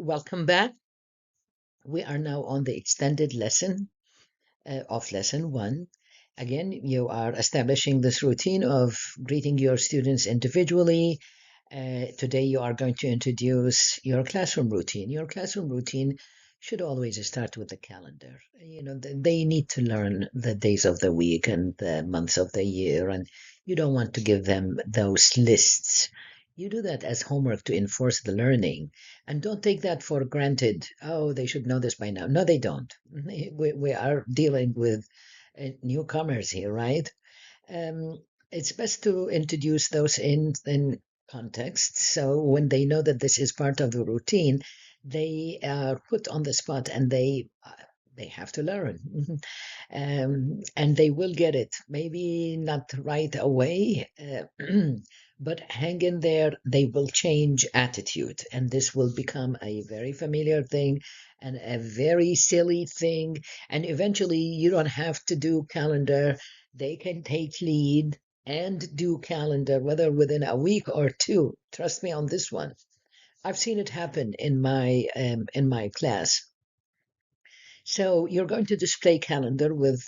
Welcome back. We are now on the extended lesson of lesson one. Again, you are establishing this routine of greeting your students individually. Today, you are going to introduce your classroom routine. Your classroom routine should always start with the calendar. They need to learn the days of the week and the months of the year, and you don't want to give them those lists. You do that as homework to enforce the learning, and don't take that for granted. Oh, they should know this by now. No, they don't. We are dealing with newcomers here, right? It's best to introduce those in context. So when they know that this is part of the routine, they are put on the spot and they have to learn. And they will get it. Maybe not right away, but hang in there. They will change attitude, and this will become a very familiar thing and a very silly thing. And eventually, you don't have to do calendar. They can take lead and do calendar, whether within a week or two. Trust me on this one. I've seen it happen in my class. So you're going to display calendar with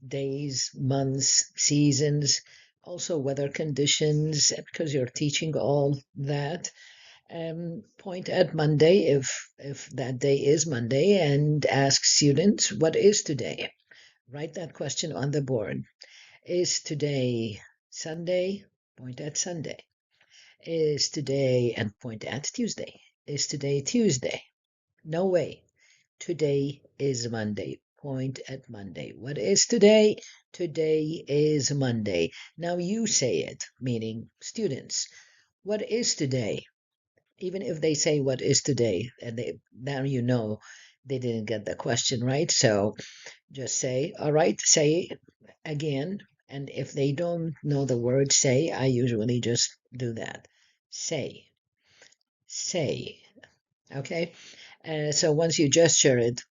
days, months, seasons, also weather conditions, because you're teaching all that. Point at Monday if that day is Monday, and ask students, what is today? Write that question on the board. Is today Sunday? Point at Sunday. Is today, and point at Tuesday. Is today Tuesday? No way. Today is Monday. Point at Monday. What is today? Today is Monday. Now you say it, meaning students. What is today? Even if they say what is today, and now you know they didn't get the question right. So just say, all right, say again. And if they don't know the word say, I usually just do that. Say, say. Okay. So once you gesture it,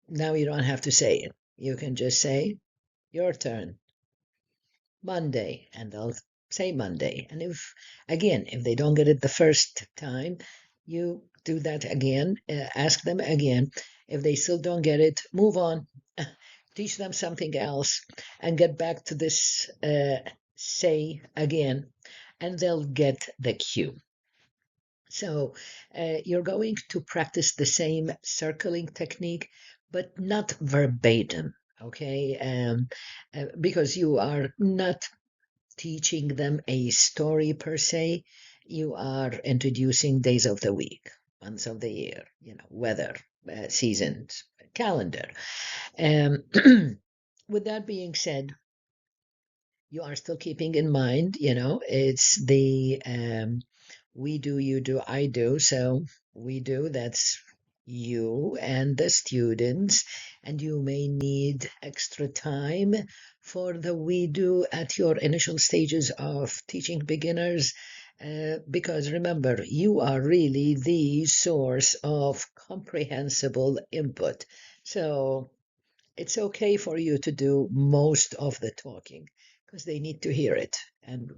now you don't have to say it. You can just say, your turn, Monday, and they'll say Monday. And if they don't get it the first time, you do that again, ask them again. If they still don't get it, move on, teach them something else, and get back to this say again, and they'll get the cue. So you're going to practice the same circling technique, but not verbatim, okay? Because you are not teaching them a story per se. You are introducing days of the week, months of the year, weather, seasons, calendar. Um, with that being said, you are still keeping in mind, it's the we do, you do, I do. So we do, that's you and the students, and you may need extra time for the we do at your initial stages of teaching beginners. Because remember, you are really the source of comprehensible input. So it's okay for you to do most of the talking because they need to hear it. And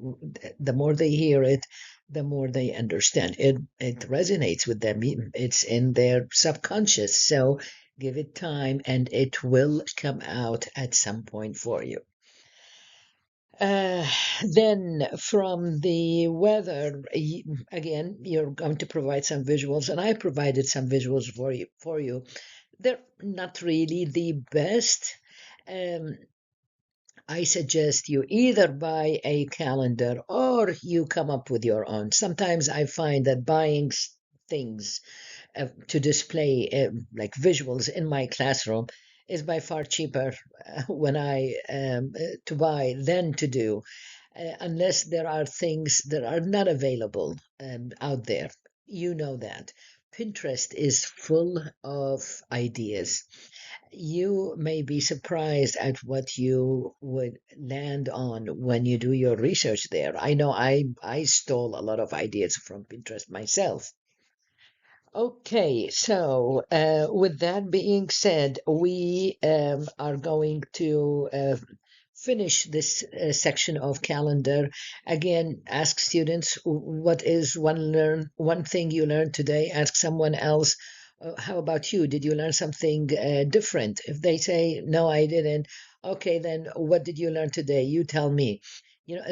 the more they hear it, the more they understand. It resonates with them. It's in their subconscious. So give it time and it will come out at some point for you. Uh, then from the weather, again, you're going to provide some visuals, and I provided some visuals for you. They're not really the best. Um, I suggest you either buy a calendar or you come up with your own. Sometimes I find that buying things to display like visuals in my classroom is by far cheaper when I to buy than to do, unless there are things that are not available out there. You know that. Pinterest is full of ideas. You may be surprised at what you would land on when you do your research there. I know I stole a lot of ideas from Pinterest myself. Okay, so with that being said, we are going to finish this section of calendar, again, ask students what is one thing you learned today. Ask someone else, how about you? Did you learn something different? If they say, no, I didn't, okay, then what did you learn today? You tell me. You know,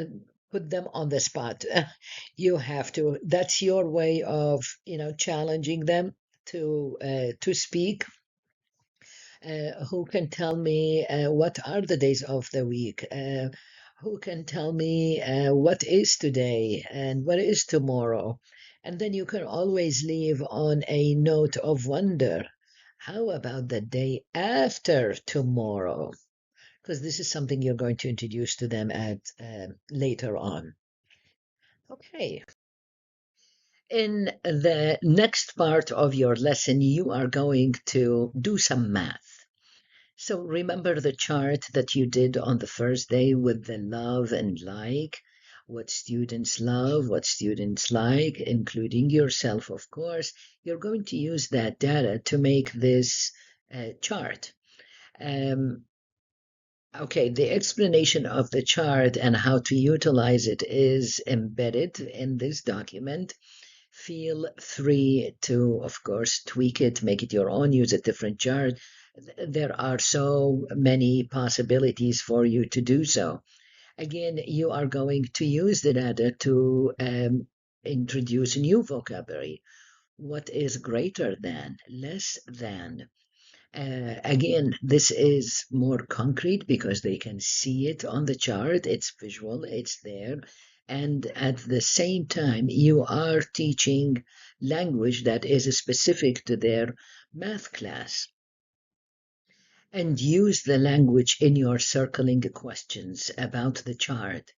put them on the spot. You have to. That's your way of, challenging them to speak. Who can tell me what are the days of the week? Who can tell me what is today and what is tomorrow? And then you can always leave on a note of wonder. How about the day after tomorrow? Because this is something you're going to introduce to them at later on. Okay. In the next part of your lesson, you are going to do some math. So remember the chart that you did on the first day with the love and like, what students love, what students like, including yourself, of course. You're going to use that data to make this chart. Um, okay, the explanation of the chart and how to utilize it is embedded in this document. Feel free to, of course, tweak it, make it your own, use a different chart. There are so many possibilities for you to do so. Again, you are going to use the data to introduce new vocabulary. What is greater than, less than? Again, this is more concrete because they can see it on the chart. It's visual, it's there. And at the same time, you are teaching language that is specific to their math class. And use the language in your circling questions about the chart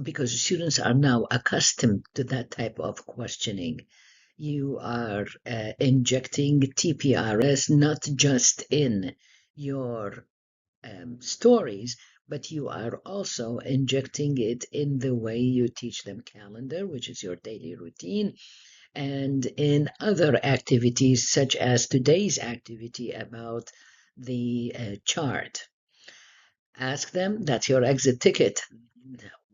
because students are now accustomed to that type of questioning. You are injecting TPRS not just in your stories, but you are also injecting it in the way you teach them calendar, which is your daily routine, and in other activities, such as today's activity about the chart. Ask them, that's your exit ticket.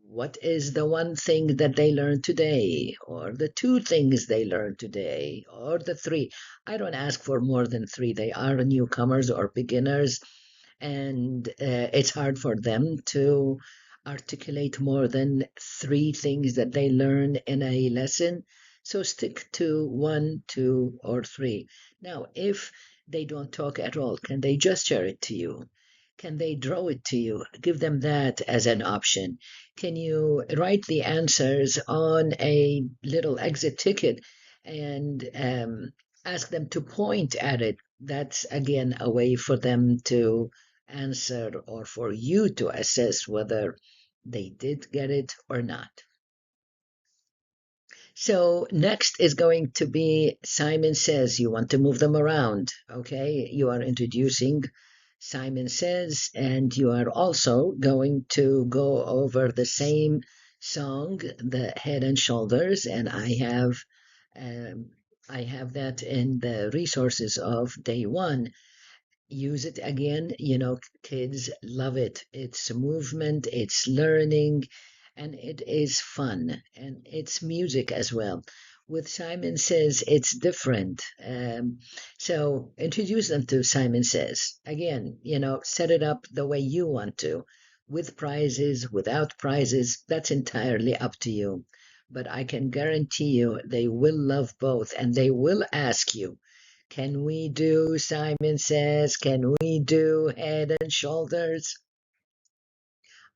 What is the one thing that they learned today, or the two things they learned today, or the three? I don't ask for more than three. They are newcomers or beginners, and it's hard for them to articulate more than three things that they learn in a lesson. So stick to one, two, or three. Now, if they don't talk at all, can they gesture it to you? Can they draw it to you? Give them that as an option. Can you write the answers on a little exit ticket and ask them to point at it? That's again a way for them to answer or for you to assess whether they did get it or not. So next is going to be Simon Says. You want to move them around, okay? You are introducing Simon Says, and you are also going to go over the same song, the Head and Shoulders, and um, I have that in the resources of day one. Use it again. Kids love it. It's movement, it's learning, and it is fun, and it's music as well. With Simon Says, it's different. So introduce them to Simon Says. Again, set it up the way you want to, with prizes, without prizes. That's entirely up to you. But I can guarantee you they will love both, and they will ask you, can we do, Simon Says, can we do Head and Shoulders?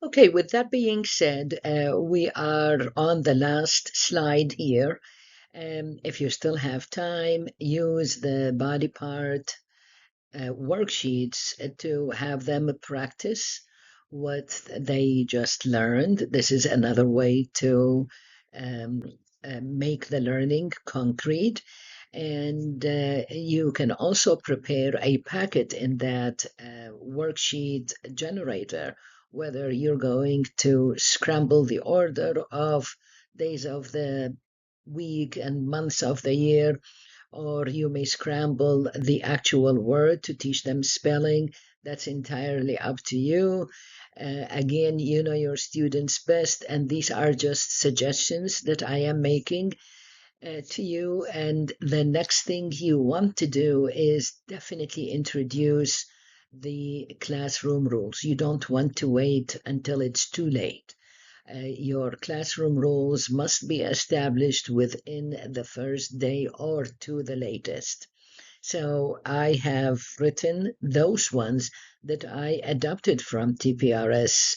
Okay, with that being said, we are on the last slide here. If you still have time, use the body part worksheets to have them practice what they just learned. This is another way to um, make the learning concrete. And you can also prepare a packet in that worksheet generator, whether you're going to scramble the order of days of the week and months of the year, or you may scramble the actual word to teach them spelling. That's entirely up to you. Again, you know your students best, and these are just suggestions that I am making to you. And the next thing you want to do is definitely introduce the classroom rules. You don't want to wait until it's too late. Your classroom rules must be established within the first day or to the latest. So I have written those ones that I adopted from TPRS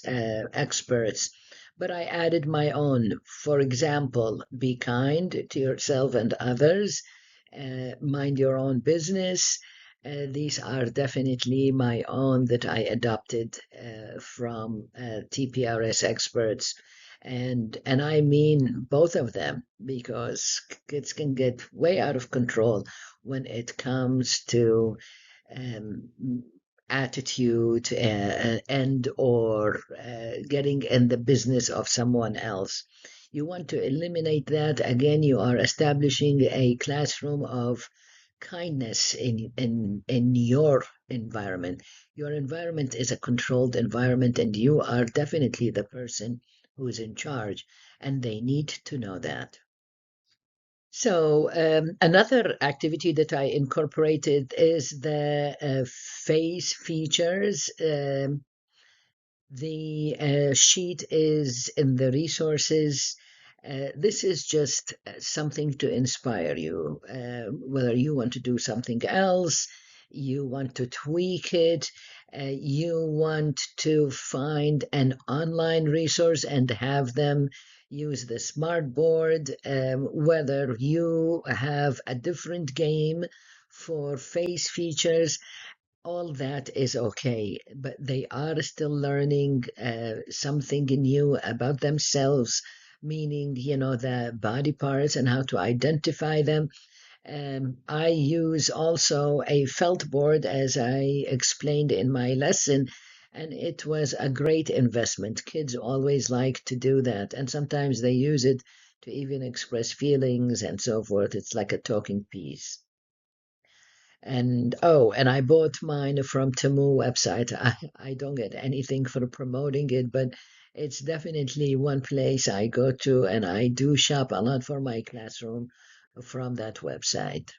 experts, but I added my own. For example, be kind to yourself and others, mind your own business. These are definitely my own that I adopted from TPRS experts. And I mean both of them because kids can get way out of control when it comes to um, attitude and or getting in the business of someone else. You want to eliminate that. Again, you are establishing a classroom of kindness in your environment. Your environment is a controlled environment, and you are definitely the person who is in charge, and they need to know that. So, another activity that I incorporated is the face features. The sheet is in the resources. This is just something to inspire you, whether you want to do something else, you want to tweak it, you want to find an online resource and have them use the smart board, whether you have a different game for face features, all that is okay, but they are still learning something new about themselves, meaning, you know, the body parts and how to identify them. I use also a felt board, as I explained in my lesson, and it was a great investment. Kids always like to do that, and sometimes they use it to even express feelings and so forth. It's like a talking piece. And oh, and I bought mine from Temu website. I don't get anything for promoting it, but it's definitely one place I go to, and I do shop a lot for my classroom from that website.